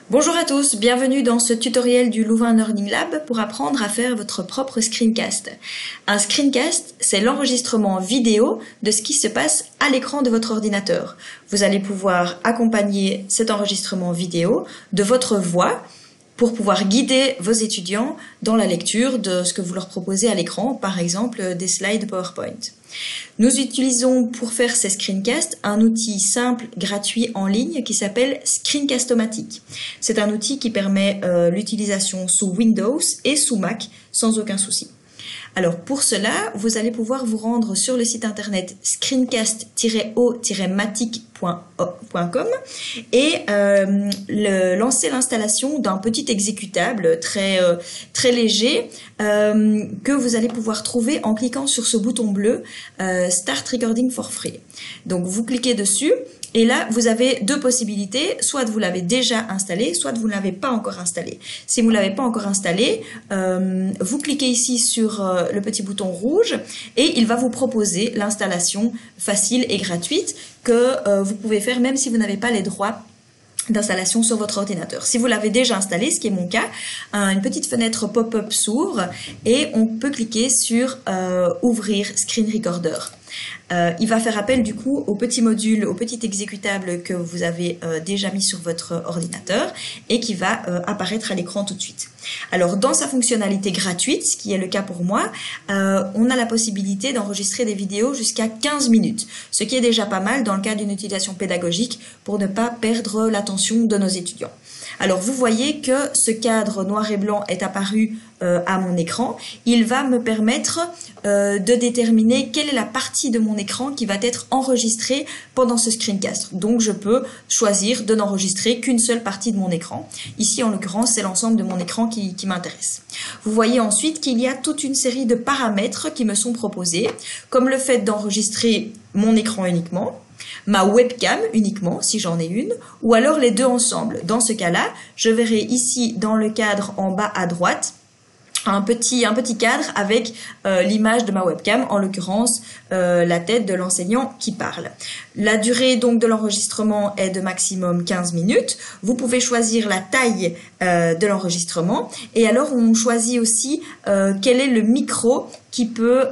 Bonjour à tous, bienvenue dans ce tutoriel du Louvain Learning Lab pour apprendre à faire votre propre screencast. Un screencast, c'est l'enregistrement vidéo de ce qui se passe à l'écran de votre ordinateur. Vous allez pouvoir accompagner cet enregistrement vidéo de votre voix pour pouvoir guider vos étudiants dans la lecture de ce que vous leur proposez à l'écran, par exemple des slides PowerPoint. Nous utilisons pour faire ces screencasts un outil simple, gratuit en ligne qui s'appelle Screencast-O-Matic. C'est un outil qui permet l'utilisation sous Windows et sous Mac sans aucun souci. Alors pour cela, vous allez pouvoir vous rendre sur le site internet screencast-o-matic.com et lancer l'installation d'un petit exécutable très léger que vous allez pouvoir trouver en cliquant sur ce bouton bleu Start Recording for Free. Donc vous cliquez dessus. Et là, vous avez deux possibilités, soit vous l'avez déjà installé, soit vous ne l'avez pas encore installé. Si vous ne l'avez pas encore installé, vous cliquez ici sur le petit bouton rouge et il va vous proposer l'installation facile et gratuite que vous pouvez faire même si vous n'avez pas les droits d'installation sur votre ordinateur. Si vous l'avez déjà installé, ce qui est mon cas, une petite fenêtre pop-up s'ouvre et on peut cliquer sur Ouvrir Screen Recorder. Il va faire appel du coup au petit module, au petit exécutable que vous avez déjà mis sur votre ordinateur et qui va apparaître à l'écran tout de suite. Alors dans sa fonctionnalité gratuite, ce qui est le cas pour moi, on a la possibilité d'enregistrer des vidéos jusqu'à 15 minutes, ce qui est déjà pas mal dans le cas d'une utilisation pédagogique pour ne pas perdre l'attention de nos étudiants. Alors vous voyez que ce cadre noir et blanc est apparu à mon écran. Il va me permettre de déterminer quelle est la partie de mon écran qui va être enregistrée pendant ce screencast. Donc je peux choisir de n'enregistrer qu'une seule partie de mon écran. Ici en l'occurrence c'est l'ensemble de mon écran qui m'intéresse. Vous voyez ensuite qu'il y a toute une série de paramètres qui me sont proposés, comme le fait d'enregistrer mon écran uniquement, ma webcam uniquement, si j'en ai une, ou alors les deux ensemble. Dans ce cas-là, je verrai ici dans le cadre en bas à droite, un petit cadre avec l'image de ma webcam, en l'occurrence la tête de l'enseignant qui parle. La durée donc de l'enregistrement est de maximum 15 minutes. Vous pouvez choisir la taille de l'enregistrement et alors on choisit aussi quel est le micro qui peut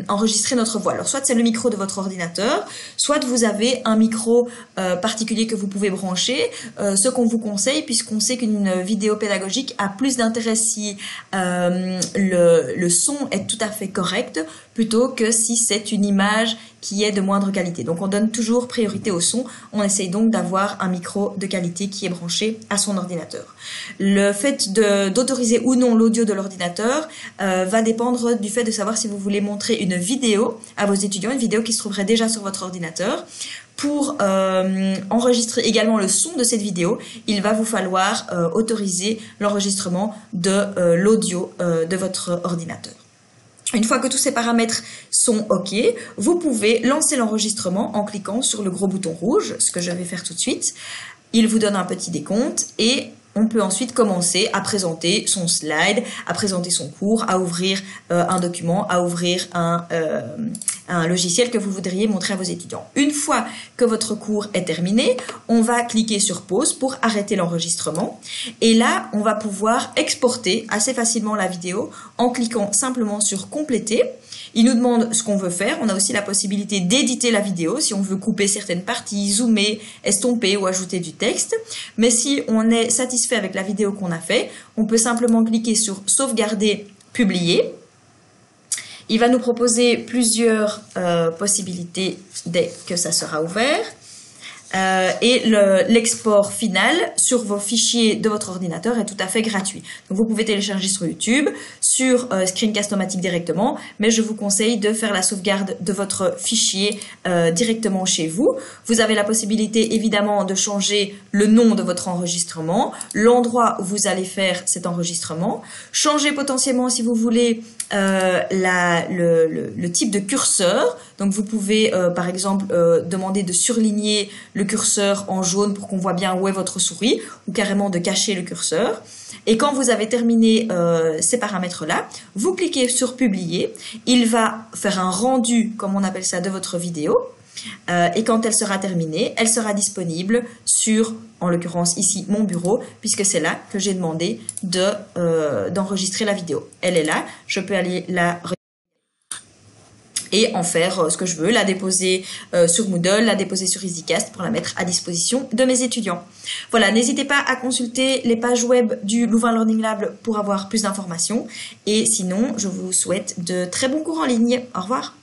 enregistrer notre voix. Alors soit c'est le micro de votre ordinateur, soit vous avez un micro particulier que vous pouvez brancher, ce qu'on vous conseille puisqu'on sait qu'une vidéo pédagogique a plus d'intérêt si le son est tout à fait correct plutôt que si c'est une image qui est de moindre qualité. Donc on donne toujours priorité au son, on essaye donc d'avoir un micro de qualité qui est branché à son ordinateur. Le fait d'autoriser ou non l'audio de l'ordinateur va dépendre du fait de savoir si vous voulez montrer une vidéo à vos étudiants, une vidéo qui se trouverait déjà sur votre ordinateur. Pour enregistrer également le son de cette vidéo, il va vous falloir autoriser l'enregistrement de l'audio de votre ordinateur. Une fois que tous ces paramètres sont OK, vous pouvez lancer l'enregistrement en cliquant sur le gros bouton rouge, ce que je vais faire tout de suite. Il vous donne un petit décompte et on peut ensuite commencer à présenter son slide, à présenter son cours, à ouvrir un document, à ouvrir un logiciel que vous voudriez montrer à vos étudiants. Une fois que votre cours est terminé, on va cliquer sur pause pour arrêter l'enregistrement. Et là, on va pouvoir exporter assez facilement la vidéo en cliquant simplement sur compléter. Il nous demande ce qu'on veut faire. On a aussi la possibilité d'éditer la vidéo si on veut couper certaines parties, zoomer, estomper ou ajouter du texte. Mais si on est satisfait avec la vidéo qu'on a fait, on peut simplement cliquer sur sauvegarder, publier. Il va nous proposer plusieurs possibilités dès que ça sera ouvert. Et l'export final sur vos fichiers de votre ordinateur est tout à fait gratuit. Donc vous pouvez télécharger sur YouTube, sur Screencast-O-Matic directement, mais je vous conseille de faire la sauvegarde de votre fichier directement chez vous. Vous avez la possibilité évidemment de changer le nom de votre enregistrement, l'endroit où vous allez faire cet enregistrement, changer potentiellement si vous voulez le type de curseur. Donc vous pouvez par exemple demander de surligner le curseur en jaune pour qu'on voit bien où est votre souris ou carrément de cacher le curseur. Et quand vous avez terminé ces paramètres-là, vous cliquez sur publier. Il va faire un rendu, comme on appelle ça, de votre vidéo. Et quand elle sera terminée, elle sera disponible sur, en l'occurrence ici, mon bureau, puisque c'est là que j'ai demandé d'enregistrer la vidéo. Elle est là, je peux aller la et en faire ce que je veux, la déposer sur Moodle, la déposer sur EasyCast pour la mettre à disposition de mes étudiants. Voilà, n'hésitez pas à consulter les pages web du Louvain Learning Lab pour avoir plus d'informations. Et sinon, je vous souhaite de très bons cours en ligne. Au revoir.